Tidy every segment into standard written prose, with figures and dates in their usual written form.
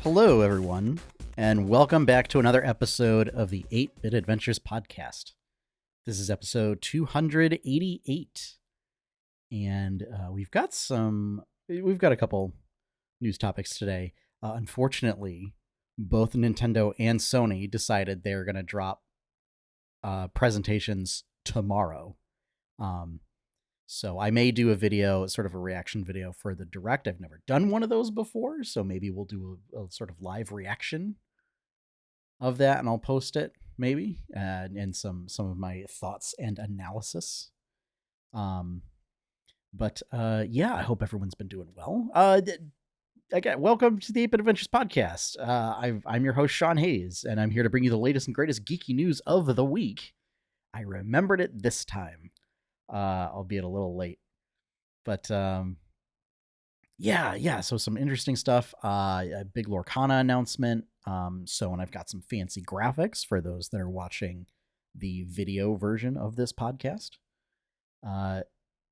Hello, everyone, and welcome back to another episode of the 8-Bit Adventures podcast. This is episode 288, and we've got a couple news topics today. Unfortunately, both Nintendo and Sony decided they're going to drop presentations tomorrow. So I may do a video, sort of a reaction video for the Direct. I've never done one of those before, so maybe we'll do a sort of live reaction of that, and I'll post it maybe, and some of my thoughts and analysis. But yeah, I hope everyone's been doing well. Again, welcome to the 8-Bit Adventures podcast. I'm your host, Sean Hayes, and I'm here to bring you the latest and greatest geeky news of the week. I remembered it this time. Albeit a little late, but yeah. So some interesting stuff. A big Lorcana announcement. And I've got some fancy graphics for those that are watching the video version of this podcast.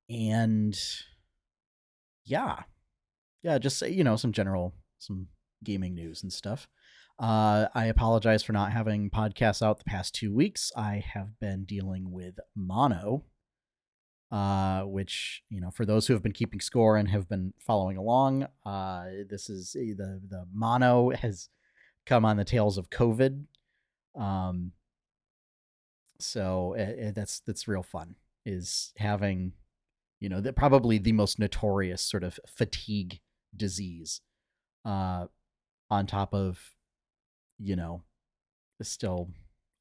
And yeah, just some gaming news and stuff. I apologize for not having podcasts out the past 2 weeks. I have been dealing with mono. Which, for those who have been keeping score and have been following along, this is the mono has come on the tails of COVID. So that's real fun, is having, probably the most notorious sort of fatigue disease, on top of,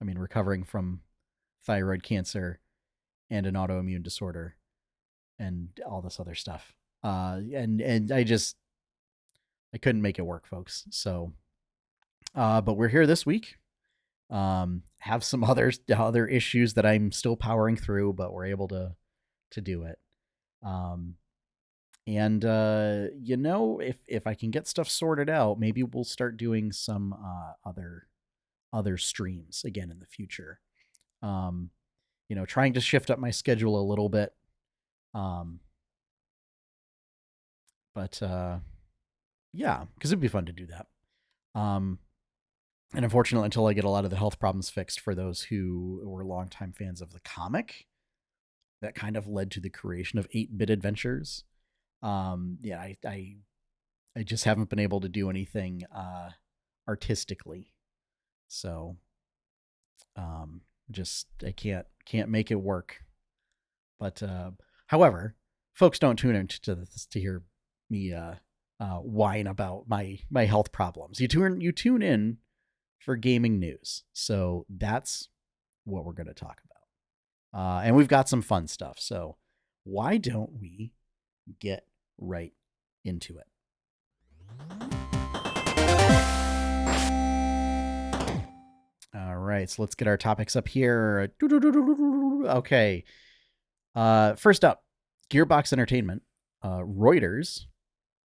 recovering from thyroid cancer and an autoimmune disorder and all this other stuff. And I couldn't make it work, folks. So, but we're here this week. Have some other issues that I'm still powering through, but we're able to do it. If I can get stuff sorted out, maybe we'll start doing some other streams again in the future. Trying to shift up my schedule a little bit. Yeah, because it'd be fun to do that. And unfortunately, until I get a lot of the health problems fixed for those who were longtime fans of the comic, that kind of led to the creation of 8-Bit Adventures. I just haven't been able to do anything artistically. So, I can't make it work. But however, folks don't tune in to this to hear me whine about my health problems. You tune in for gaming news. So that's what we're going to talk about. And we've got some fun stuff. So why don't we get right into it? All right, so let's get our topics up here. Okay. First up, Gearbox Entertainment. Reuters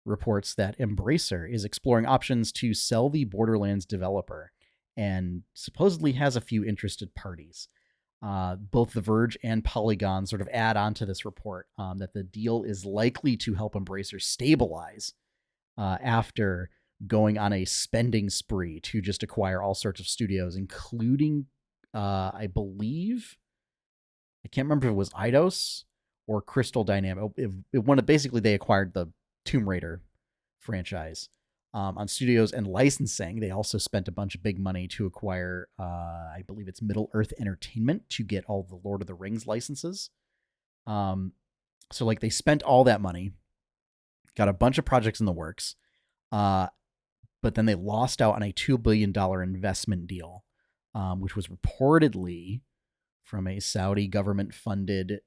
reports that Embracer is exploring options to sell the Borderlands developer and supposedly has a few interested parties. Both the Verge and Polygon sort of add on to this report that the deal is likely to help Embracer stabilize after going on a spending spree to just acquire all sorts of studios, including, I believe, I can't remember if it was Eidos or Crystal Dynamics. Basically, they acquired the Tomb Raider franchise on studios and licensing. They also spent a bunch of big money to acquire, I believe it's Middle Earth Entertainment, to get all the Lord of the Rings licenses. So they spent all that money, got a bunch of projects in the works, but then they lost out on a $2 billion investment deal, which was reportedly from a Saudi government-funded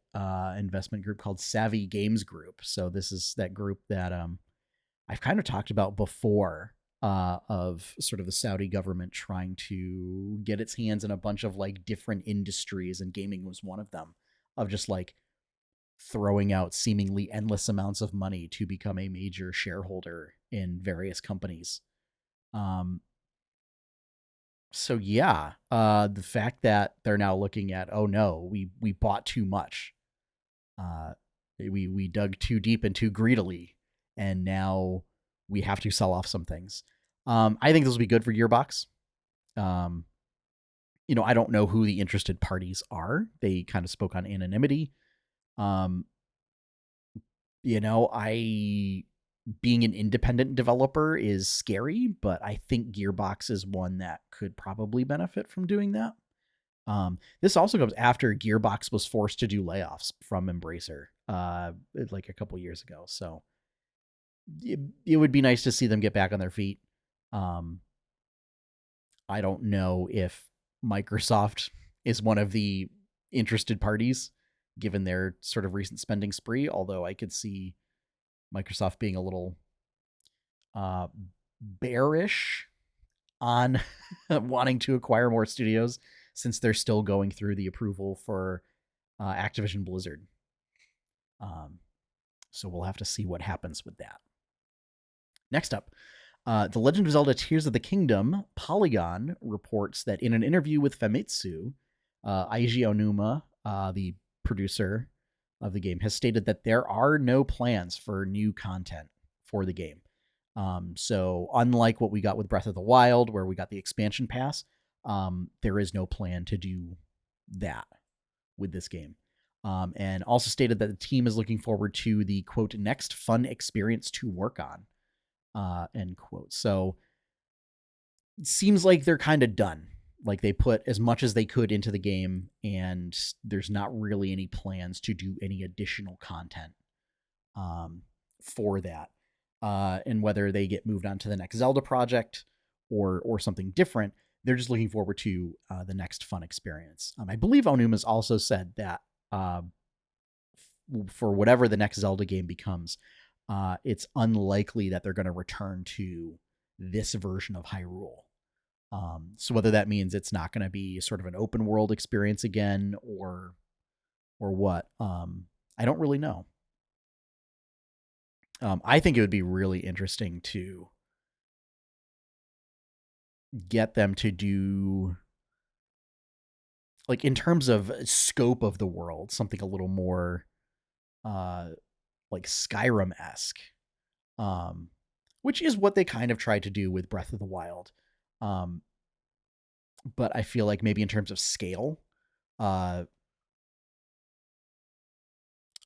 investment group called Savvy Games Group. So this is that group that I've kind of talked about before, of sort of the Saudi government trying to get its hands in a bunch of different industries, and gaming was one of them, of just throwing out seemingly endless amounts of money to become a major shareholder in various companies. So yeah, the fact that they're now looking at, oh no, we bought too much. We dug too deep and too greedily, and now we have to sell off some things. I think this will be good for Gearbox. I don't know who the interested parties are. They kind of spoke on anonymity. I being an independent developer is scary, but I think Gearbox is one that could probably benefit from doing that. This also comes after Gearbox was forced to do layoffs from Embracer, like a couple years ago. So it would be nice to see them get back on their feet. I don't know if Microsoft is one of the interested parties, given their sort of recent spending spree, although I could see Microsoft being a little bearish on wanting to acquire more studios since they're still going through the approval for Activision Blizzard. So we'll have to see what happens with that. Next up, The Legend of Zelda Tears of the Kingdom, Polygon reports that in an interview with Famitsu, Eiji Anouma, the producer of the game, has stated that there are no plans for new content for the game. So unlike what we got with Breath of the Wild, where we got the expansion pass, there is no plan to do that with this game. And also stated that the team is looking forward to the, quote, next fun experience to work on, end quote. So it seems like they're kind of done. Like they put as much as they could into the game, and there's not really any plans to do any additional content for that. And whether they get moved on to the next Zelda project or something different, they're just looking forward to the next fun experience. I believe Onuma's also said that for whatever the next Zelda game becomes, it's unlikely that they're going to return to this version of Hyrule. So whether that means it's not going to be sort of an open world experience again or what, I don't really know. I think it would be really interesting to get them to do, like, in terms of scope of the world, something a little more like Skyrim-esque, which is what they kind of tried to do with Breath of the Wild. But I feel like maybe in terms of scale, of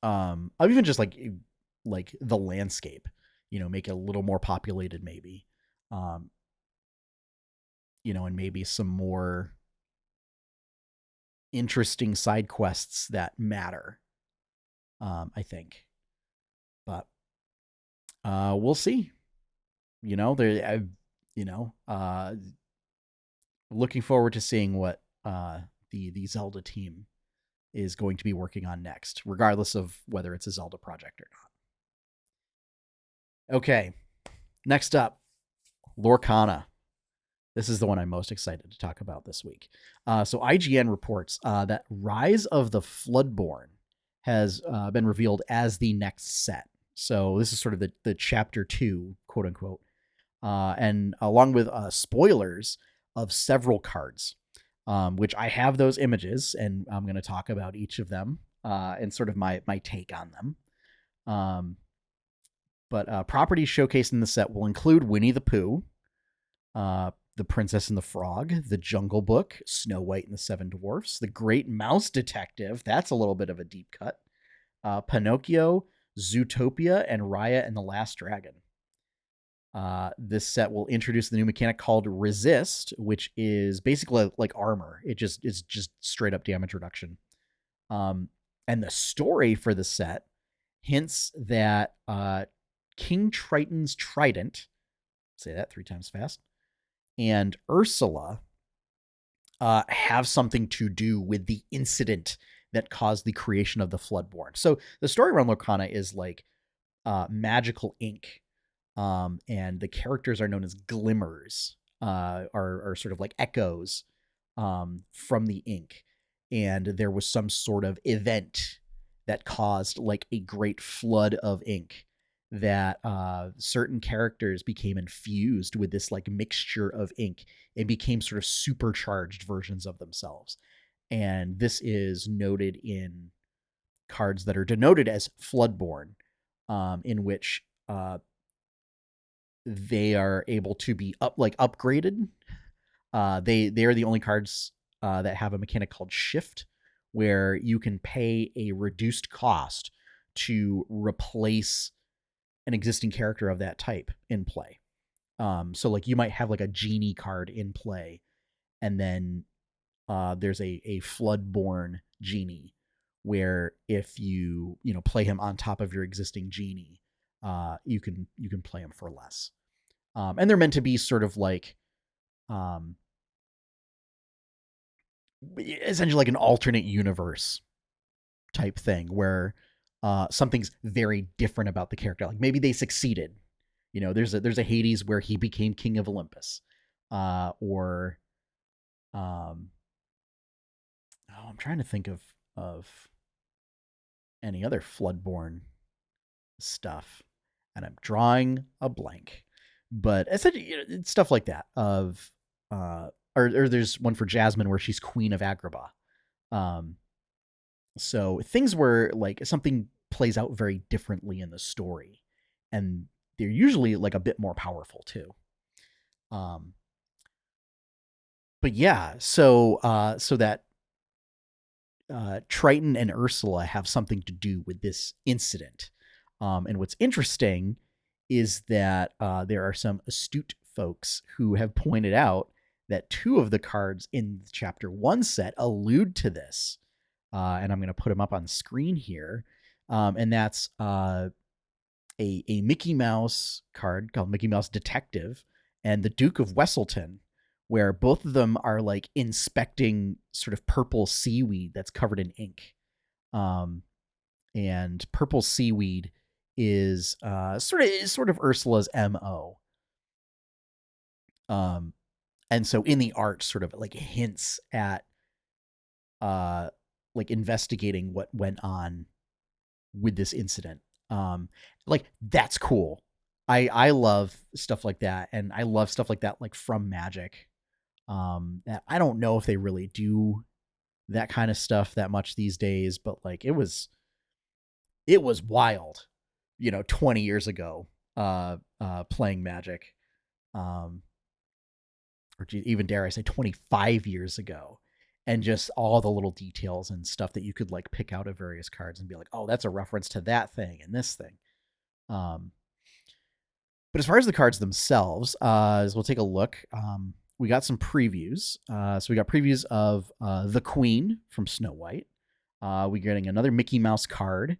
even just like the landscape, make it a little more populated, maybe, and maybe some more interesting side quests that matter. I think, but we'll see. Looking forward to seeing what the Zelda team is going to be working on next, regardless of whether it's a Zelda project or not. Okay, next up, Lorcana. This is the one I'm most excited to talk about this week. So IGN reports that Rise of the Floodborn has been revealed as the next set. So this is sort of the chapter 2, quote unquote, and along with spoilers of several cards, which I have those images, and I'm going to talk about each of them and sort of my take on them. But properties showcased in the set will include Winnie the Pooh, The Princess and the Frog, The Jungle Book, Snow White and the Seven Dwarfs, The Great Mouse Detective, that's a little bit of a deep cut, Pinocchio, Zootopia, and Raya and the Last Dragon. This set will introduce the new mechanic called Resist, which is basically like armor. It's just straight up damage reduction. And the story for the set hints that King Triton's trident, say that 3 times fast, and Ursula have something to do with the incident that caused the creation of the Floodborn. So the story around Lorcana is like magical ink. And the characters are known as glimmers, are sort of like echoes from the ink. And there was some sort of event that caused like a great flood of ink that certain characters became infused with this like mixture of ink and became sort of supercharged versions of themselves. And this is noted in cards that are denoted as Floodborn, in which they are able to be upgraded. They are the only cards that have a mechanic called shift, where you can pay a reduced cost to replace an existing character of that type in play. So like you might have like a genie card in play, and then there's a Floodborn genie, where if you play him on top of your existing genie, you can play him for less. And they're meant to be sort of like essentially like an alternate universe type thing, where something's very different about the character. Like maybe they succeeded. There's a Hades where he became king of Olympus, or I'm trying to think of any other Floodborn stuff, and I'm drawing a blank. But essentially, it's stuff like that. Or there's one for Jasmine where she's Queen of Agrabah. So things where like something plays out very differently in the story, and they're usually like a bit more powerful too. But yeah, so that Triton and Ursula have something to do with this incident. And what's interesting is that there are some astute folks who have pointed out that 2 of the cards in the Chapter 1 set allude to this. And I'm going to put them up on screen here. And that's a Mickey Mouse card called Mickey Mouse Detective and the Duke of Wesselton, where both of them are like inspecting sort of purple seaweed that's covered in ink. And purple seaweed is sort of Ursula's MO. And so in the art sort of like hints at like investigating what went on with this incident. Like that's cool. I love stuff like that, and I love stuff like that like from Magic. That I don't know if they really do that kind of stuff that much these days, but like it was wild, 20 years ago, playing Magic, or even dare I say 25 years ago, and just all the little details and stuff that you could like pick out of various cards and be like, oh, that's a reference to that thing and this thing. But as far as the cards themselves, as we'll take a look, we got some previews. So we got previews of the Queen from Snow White. We're getting another Mickey Mouse card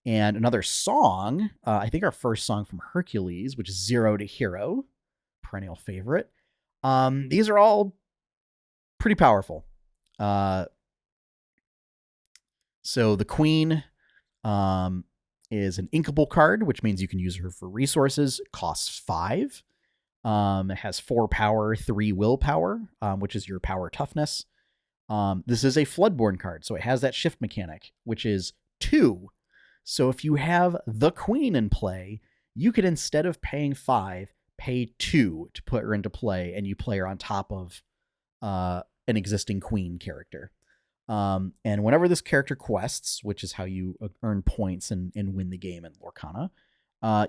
and another song. I think our first song from Hercules, which is 0 to Hero, perennial favorite. These are all pretty powerful. So the Queen is an inkable card, which means you can use her for resources. Costs 5. It has 4 power, 3 willpower, which is your power toughness. This is a Floodborn card, so it has that shift mechanic, which is 2. So if you have the Queen in play, you could, instead of paying 5, pay 2 to put her into play, and you play her on top of an existing Queen character. And whenever this character quests, which is how you earn points and win the game in Lorcana,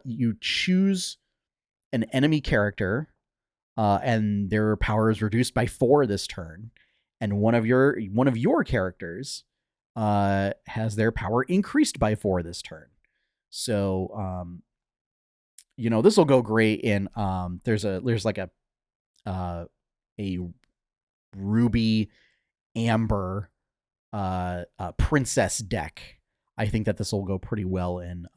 you choose an enemy character, and their power is reduced by 4 this turn, and one of your characters has their power increased by 4 this turn. So this will go great in there's like a ruby amber princess deck. I think that this will go pretty well in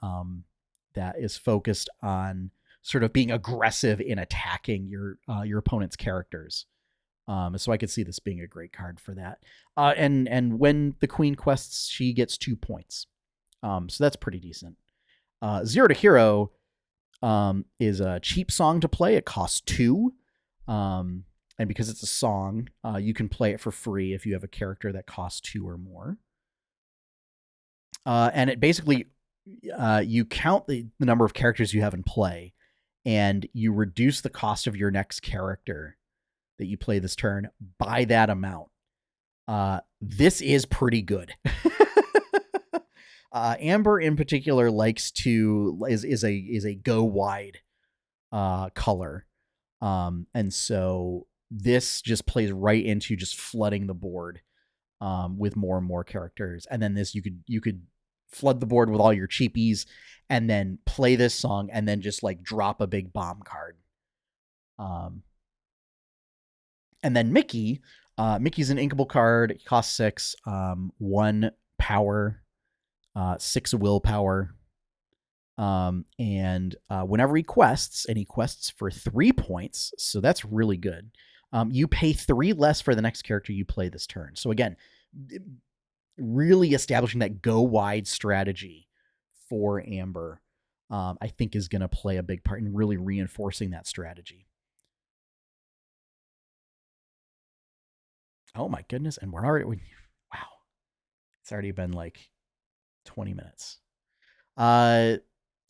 that is focused on sort of being aggressive in attacking your opponent's characters. So I could see this being a great card for that. And when the Queen quests, she gets 2 points. So that's pretty decent. 0 to Hero is a cheap song to play. It costs 2. And because it's a song, you can play it for free if you have a character that costs 2 or more. And it basically, you count the number of characters you have in play, and you reduce the cost of your next character that you play this turn by that amount. This is pretty good. Amber in particular is a go wide color. And so this just plays right into just flooding the board with more and more characters. And then this you could flood the board with all your cheapies and then play this song and then just like drop a big bomb card. And then Mickey's an inkable card. It costs 6, 1 power, 6 willpower. And whenever he quests for 3 points, so that's really good. You pay 3 less for the next character you play this turn. So again, really establishing that go wide strategy for Amber, I think is going to play a big part in really reinforcing that strategy. Oh my goodness. And we're already, wow. It's already been like 20 minutes. So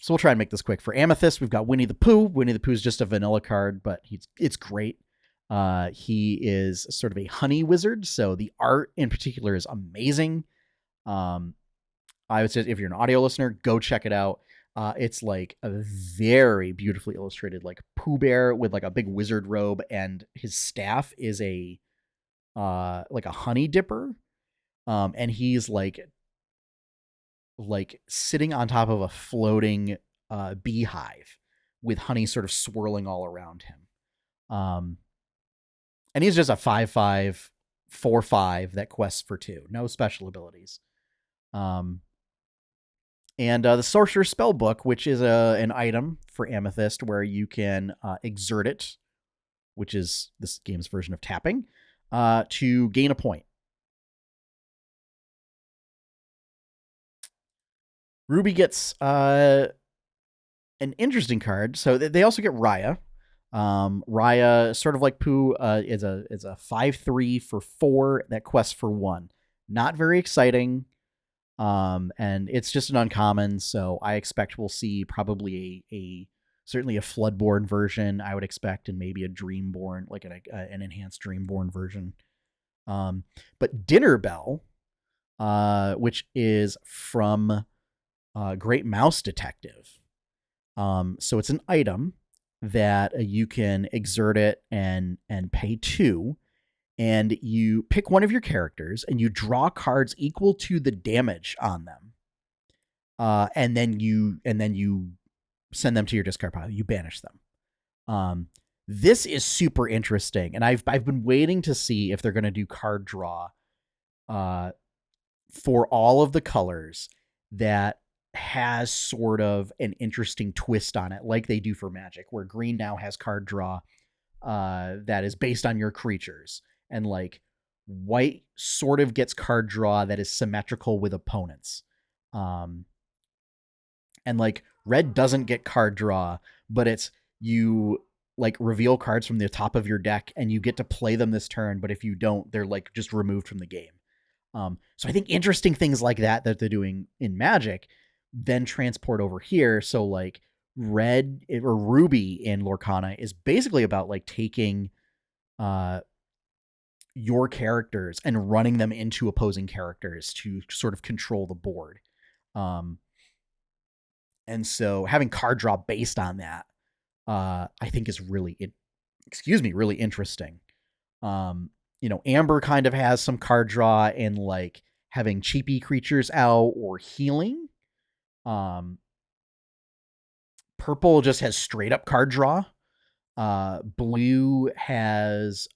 we'll try and make this quick. For Amethyst, we've got Winnie the Pooh. Winnie the Pooh is just a vanilla card, but it's great. He is sort of a honey wizard, so the art in particular is amazing. I would say if you're an audio listener, go check it out. It's like a very beautifully illustrated like Pooh Bear with like a big wizard robe, and his staff is a like a honey dipper. And he's like sitting on top of a floating beehive with honey sort of swirling all around him. And he's just a 5/5, 4/5 that quests for 2. No special abilities. And the Sorcerer's Spellbook, which is an item for Amethyst where you can exert it, which is this game's version of tapping, to gain a point. Ruby gets an interesting card. So they also get Raya. Raya, sort of like Pooh, is a 5/3 for 4 that quests for 1. Not very exciting. And it's just an uncommon, so I expect we'll see probably certainly a Floodborn version, I would expect, and maybe a Dreamborn, like an enhanced Dreamborn version. But Dinner Bell, which is from Great Mouse Detective. So it's an item that you can exert it and pay 2, and you pick one of your characters and you draw cards equal to the damage on them. And then you send them to your discard pile. You banish them. This is super interesting, and I've been waiting to see if they're going to do card draw for all of the colors that has sort of an interesting twist on it, like they do for Magic, where green now has card draw that is based on your creatures, and like white sort of gets card draw that is symmetrical with opponents. And like red doesn't get card draw, but it's you like reveal cards from the top of your deck and you get to play them this turn, but if you don't, they're like just removed from the game. So I think interesting things like that they're doing in Magic then transport over here. So like red or ruby in Lorcana is basically about like taking your characters and running them into opposing characters to sort of control the board. And so having card draw based on that, I think is really interesting. Amber kind of has some card draw in like having cheapy creatures out or healing. Purple just has straight up card draw. Blue has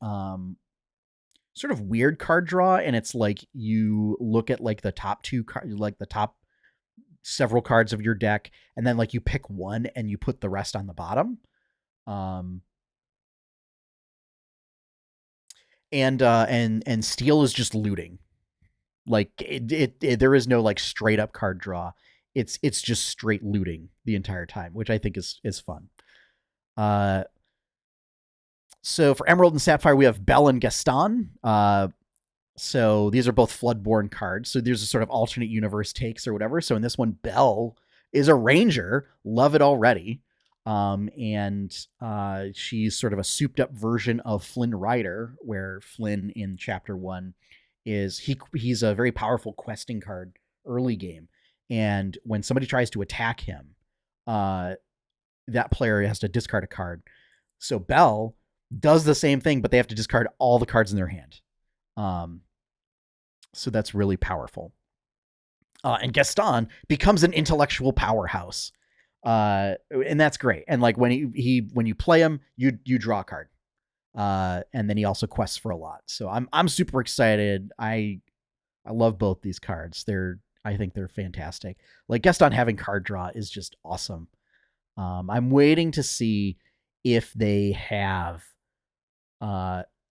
sort of weird card draw, and it's like you look at like the top 2 like the top several cards of your deck, and then like you pick one and you put the rest on the bottom. And steel is just looting. Like it there is no like straight up card draw. It's just straight looting the entire time, which I think is fun. So for Emerald and Sapphire, we have Belle and Gaston. So these are both Floodborn cards. So there's a sort of alternate universe takes or whatever. So in this one, Belle is a ranger. Love it already. And she's sort of a souped up version of Flynn Rider, where Flynn in chapter 1 is he's a very powerful questing card early game. And when somebody tries to attack him, that player has to discard a card. So Belle does the same thing, but they have to discard all the cards in their hand. So that's really powerful. And Gaston becomes an intellectual powerhouse. And that's great. And like when when you play him, you draw a card. And then he also quests for a lot. So I'm super excited. I love both these cards. I think they're fantastic. Like Gaston having card draw is just awesome. I'm waiting to see if they have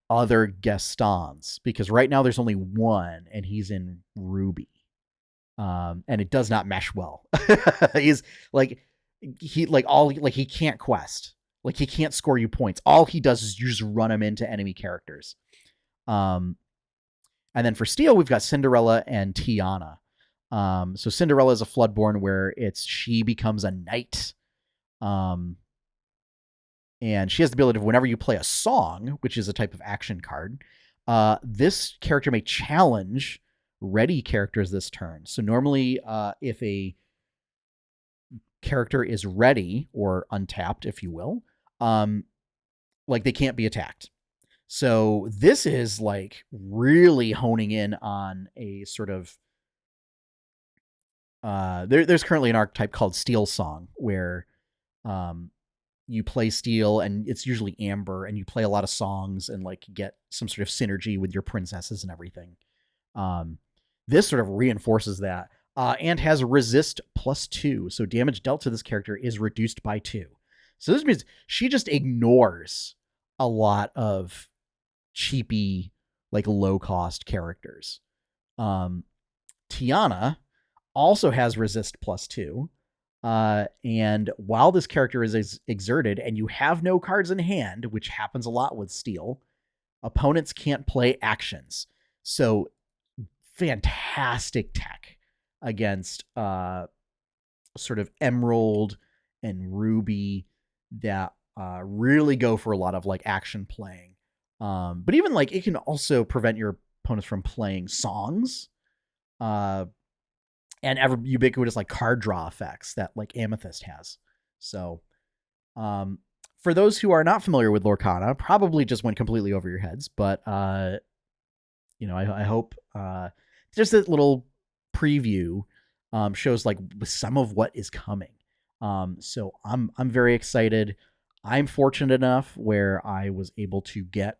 other Gastons, because right now there's only one, and he's in Ruby. And it does not mesh well. He's like he can't quest. Like he can't score you points. All he does is you just run him into enemy characters. And then for Steel, we've got Cinderella and Tiana. So Cinderella is a Floodborn where she becomes a knight. And she has the ability of whenever you play a song, which is a type of action card, this character may challenge ready characters this turn. So normally, if a character is ready or untapped, if you will, like they can't be attacked. So this is like really honing in on a sort of there's currently an archetype called Steel Song where you play Steel, and it's usually Amber, and you play a lot of songs and like get some sort of synergy with your princesses and everything. This sort of reinforces that, and has resist +2. So damage dealt to this character is reduced by 2. So this means she just ignores a lot of cheapy, like low cost characters. Tiana also has resist +2. And while this character is exerted and you have no cards in hand, which happens a lot with Steel, opponents can't play actions. So fantastic tech against sort of Emerald and Ruby that really go for a lot of like action playing. But even like it can also prevent your opponents from playing songs. And ever ubiquitous like card draw effects that like Amethyst has. So for those who are not familiar with Lorcana, probably just went completely over your heads, but I hope just a little preview shows like some of what is coming. So I'm very excited. I'm fortunate enough where I was able to get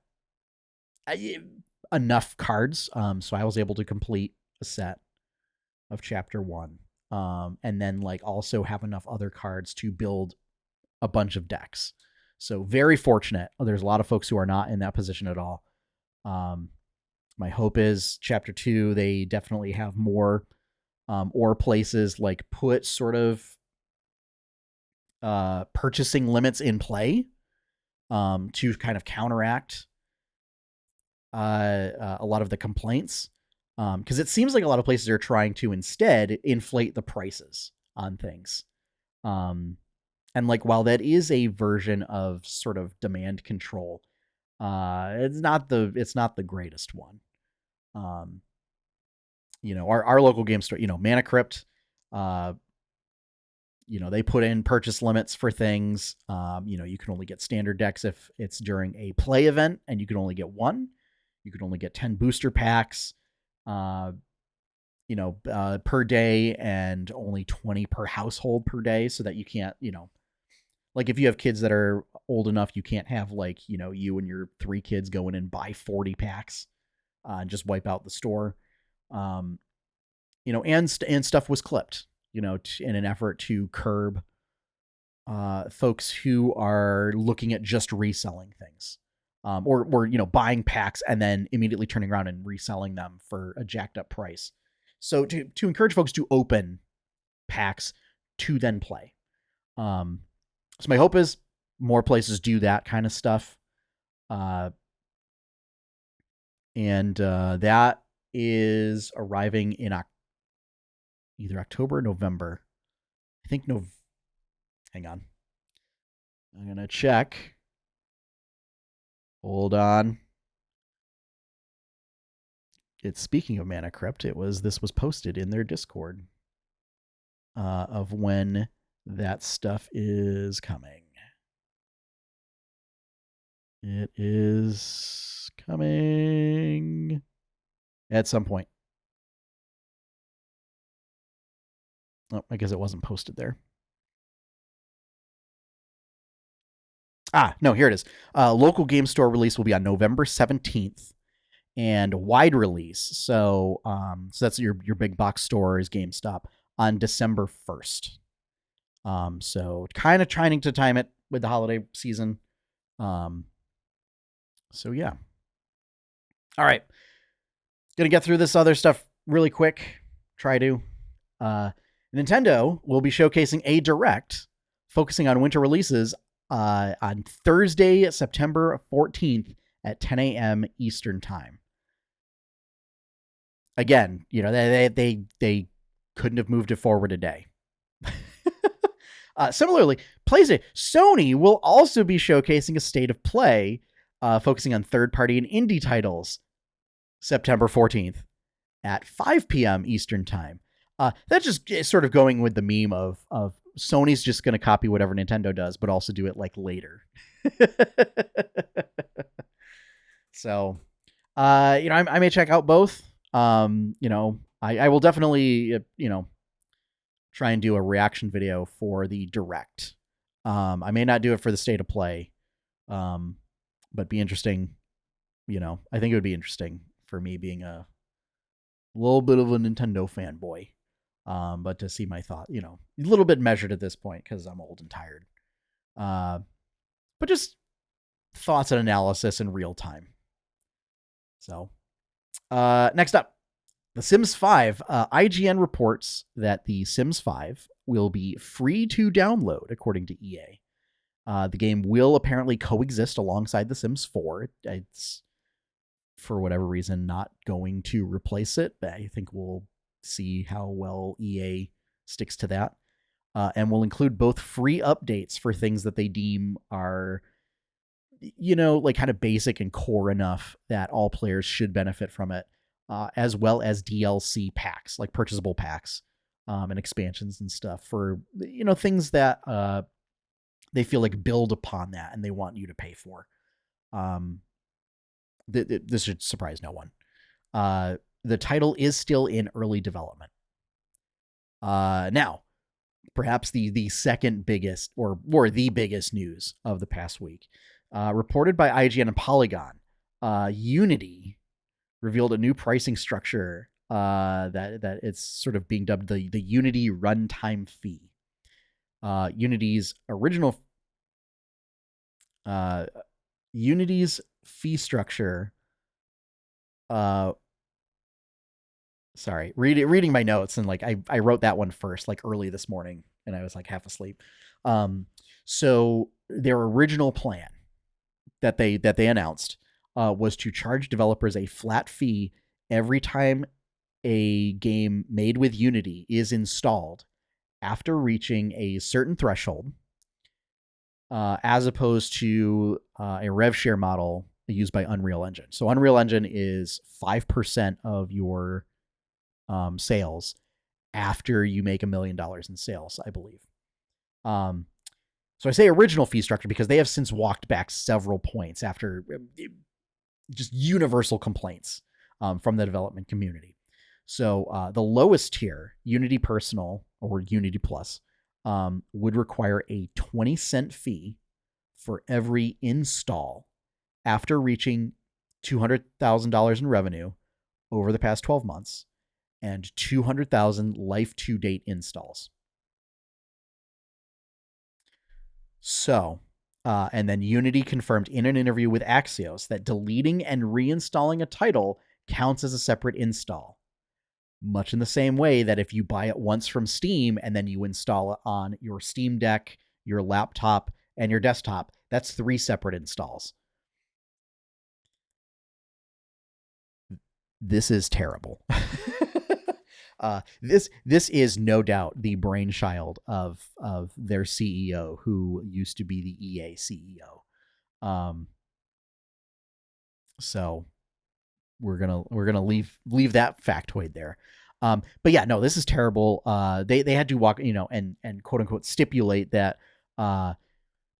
enough cards, so I was able to complete a set of chapter 1, and then like also have enough other cards to build a bunch of decks. So very fortunate. There's a lot of folks who are not in that position at all. My hope is chapter 2, they definitely have more or places like put sort of purchasing limits in play to kind of counteract a lot of the complaints. Because it seems like a lot of places are trying to instead inflate the prices on things. And like, while that is a version of sort of demand control, it's not the greatest one. Our local game store, Mana Crypt, they put in purchase limits for things. You can only get standard decks if it's during a play event, and you can only get 1. You can only get 10 booster packs. Per day, and only 20 per household per day, so that you can't, like if you have kids that are old enough, you can't have like, you and your 3 kids go in and buy 40 packs and just wipe out the store. And stuff was clipped, in an effort to curb folks who are looking at just reselling things. Or buying packs and then immediately turning around and reselling them for a jacked up price. So to encourage folks to open packs to then play. So my hope is more places do that kind of stuff. And that is arriving in either October or November. I think hang on. I'm going to check. Hold on. Speaking of Mana Crypt, this was posted in their Discord of when That stuff is coming. It is coming at some point. Oh, I guess it wasn't posted there. No, here it is. Local game store release will be on November 17th, and wide release. So that's your big box store is GameStop on December 1st. So kind of trying to time it with the holiday season. So yeah. All right. Gonna get through this other stuff really quick. Try to. Nintendo will be showcasing a direct focusing on winter releases on Thursday, September 14th at 10 a.m. Eastern Time. Again, they couldn't have moved it forward a day. Similarly, Sony will also be showcasing a state of play focusing on third-party and indie titles September 14th at 5 p.m. Eastern Time. That's just sort of going with the meme of Sony's just going to copy whatever Nintendo does, but also do it like later. So, I may check out both. I will definitely, try and do a reaction video for the direct. I may not do it for the state of play, but be interesting. I think it would be interesting for me being a little bit of a Nintendo fanboy. But to see my thought, a little bit measured at this point because I'm old and tired. But just thoughts and analysis in real time. So, next up, The Sims 5. IGN reports that The Sims 5 will be free to download, according to EA. The game will apparently coexist alongside The Sims 4. It's, for whatever reason, not going to replace it. But I think we'll see how well EA sticks to that. And will include both free updates for things that they deem are, like kind of basic and core enough that all players should benefit from it, as well as DLC packs, like purchasable packs, and expansions and stuff for, things that they feel like build upon that and they want you to pay for. This should surprise no one. The title is still in early development. Now, perhaps the second biggest or the biggest news of the past week, reported by IGN and Polygon, Unity revealed a new pricing structure that it's sort of being dubbed the Unity Runtime fee. Unity's fee structure. Sorry, reading my notes and like I wrote that one first, like early this morning, and I was like half asleep. So their original plan that they announced was to charge developers a flat fee every time a game made with Unity is installed after reaching a certain threshold, as opposed to a rev share model used by Unreal Engine. So Unreal Engine is 5% of your sales after you make $1 million in sales, I believe. So I say original fee structure because they have since walked back several points after just universal complaints from the development community. So the lowest tier, Unity Personal or Unity Plus, would require a 20-cent fee for every install after reaching $200,000 in revenue over the past 12 months and 200,000 life-to-date installs. So, and then Unity confirmed in an interview with Axios that deleting and reinstalling a title counts as a separate install. Much in the same way that if you buy it once from Steam and then you install it on your Steam Deck, your laptop, and your desktop, that's 3 separate installs. This is terrible. This is no doubt the brainchild of their CEO, who used to be the EA CEO. So we're gonna leave that factoid there. But yeah, no, this is terrible. They had to walk, and quote unquote stipulate that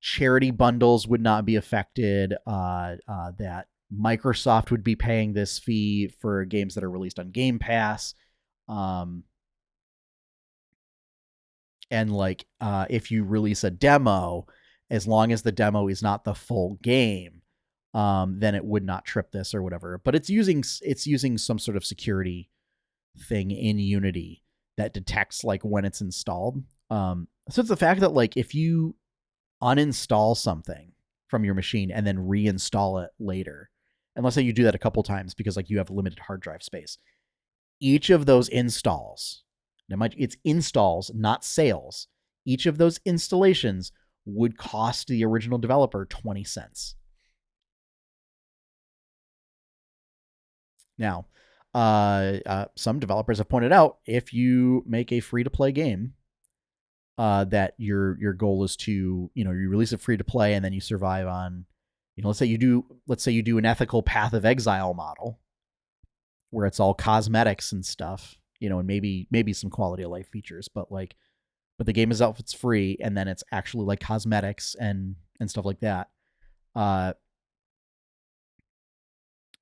charity bundles would not be affected. That Microsoft would be paying this fee for games that are released on Game Pass. And like, if you release a demo, as long as the demo is not the full game, then it would not trip this or whatever. But it's using some sort of security thing in Unity that detects like when it's installed. So it's the fact that like if you uninstall something from your machine and then reinstall it later, and let's say you do that a couple times because like you have limited hard drive space, each of those installs, it's installs, not sales, each of those installations would cost the original developer 20 cents. Now, some developers have pointed out if you make a free-to-play game, that your goal is to, you release it free to play and then you survive on, let's say you do an ethical Path of Exile model where it's all cosmetics and stuff, and maybe some quality of life features, but the game is out, it's free, and then it's actually like cosmetics and stuff like that.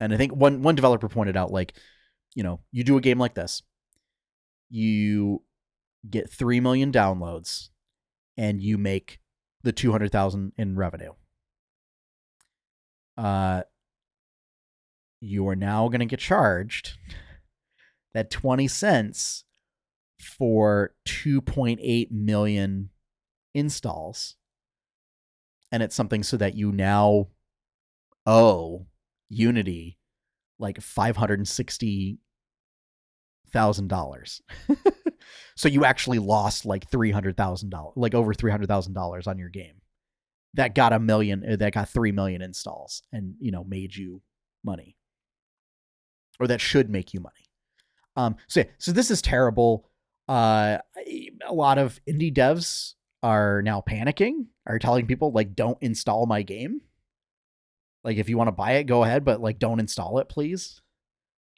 And I think one developer pointed out, like, you do a game like this, you get 3 million downloads, and you make the 200,000 in revenue. You are now going to get charged that 20 cents for 2.8 million installs. And it's something so that you now owe Unity like $560,000. So you actually lost like $300,000, like over $300,000 on your game. That got 3 million installs and, made you money. Or that should make you money. So this is terrible. A lot of indie devs are now panicking, are telling people like, don't install my game. Like, if you want to buy it, go ahead, but like, don't install it, please.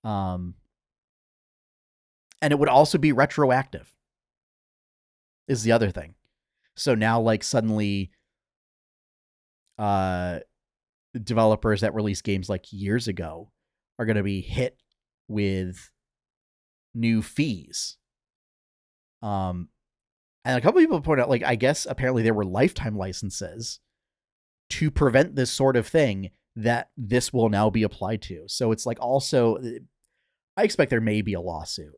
And it would also be retroactive, is the other thing. So now, like, suddenly, developers that released games like years ago are going to be hit with new fees. And a couple people point out, like, I guess apparently there were lifetime licenses to prevent this sort of thing that this will now be applied to. So it's like, also, I expect there may be a lawsuit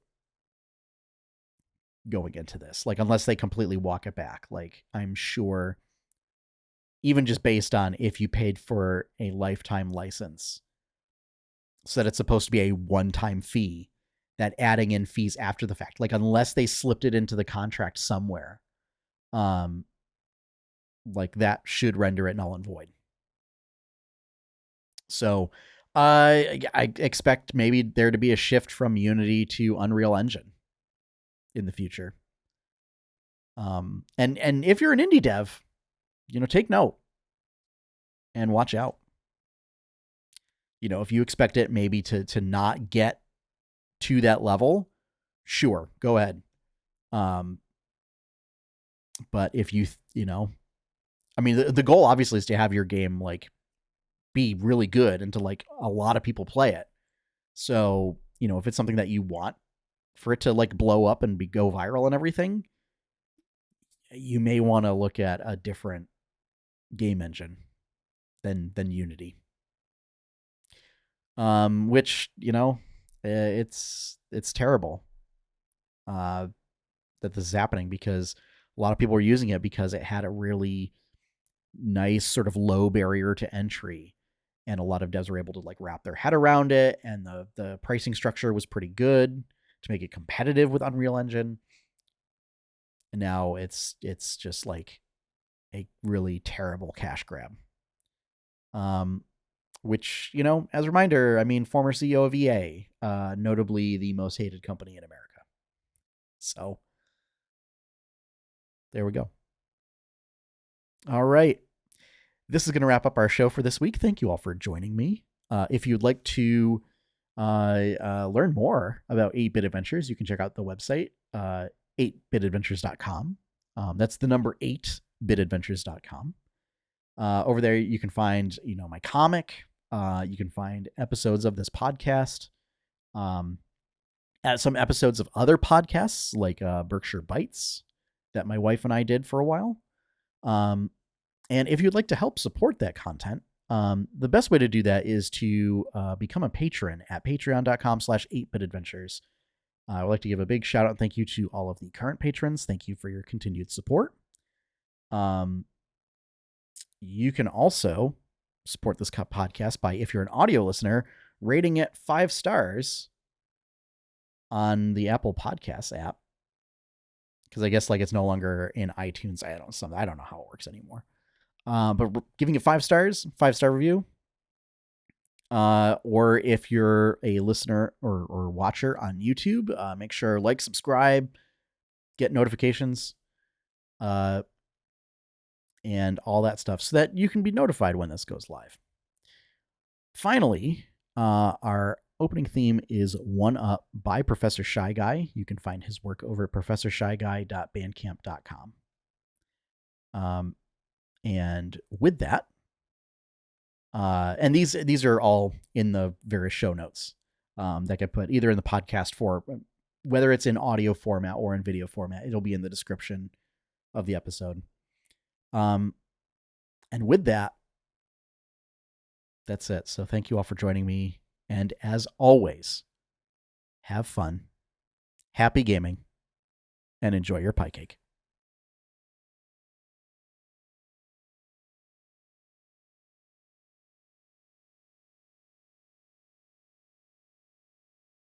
going into this, like, unless they completely walk it back. Like, I'm sure, even just based on if you paid for a lifetime license, so that it's supposed to be a one-time fee, that adding in fees after the fact, like, unless they slipped it into the contract somewhere, like, that should render it null and void. So I expect maybe there to be a shift from Unity to Unreal Engine in the future. And if you're an indie dev, take note and watch out. If you expect it maybe to not get to that level, sure, go ahead. But if you I mean, the goal obviously is to have your game like be really good and to like a lot of people play it. So, if it's something that you want for it to like blow up and go viral and everything, you may want to look at a different game engine than Unity. Which, it's terrible that this is happening, because a lot of people are using it because it had a really nice sort of low barrier to entry, and a lot of devs were able to like wrap their head around it, and the pricing structure was pretty good to make it competitive with Unreal Engine. And now it's just like a really terrible cash grab. Which, as a reminder, I mean, former CEO of EA, notably the most hated company in America. So there we go. All right. This is going to wrap up our show for this week. Thank you all for joining me. If you'd like to learn more about 8-Bit Adventures, you can check out the website, 8bitadventures.com. That's the number 8bitadventures.com. Over there, you can find, my comic. You can find episodes of this podcast. Some episodes of other podcasts like Berkshire Bites that my wife and I did for a while. And if you'd like to help support that content, the best way to do that is to become a patron at patreon.com/8bitadventures. I would like to give a big shout out and thank you to all of the current patrons. Thank you for your continued support. You can also support this podcast by, if you're an audio listener, rating it 5 stars on the Apple Podcasts app. Because I guess it's no longer in iTunes. I don't know how it works anymore. But giving it 5 stars, 5-star review. Or if you're a listener or watcher on YouTube, make sure subscribe, get notifications, and all that stuff so that you can be notified when this goes live. Finally, our opening theme is One Up by Professor Shy Guy. You can find his work over at professorshyguy.bandcamp.com. And with that, and these are all in the various show notes that get put either in the podcast form, whether it's in audio format or in video format. It'll be in the description of the episode. And with that, that's it. So thank you all for joining me. And as always, have fun, happy gaming, and enjoy your pie cake.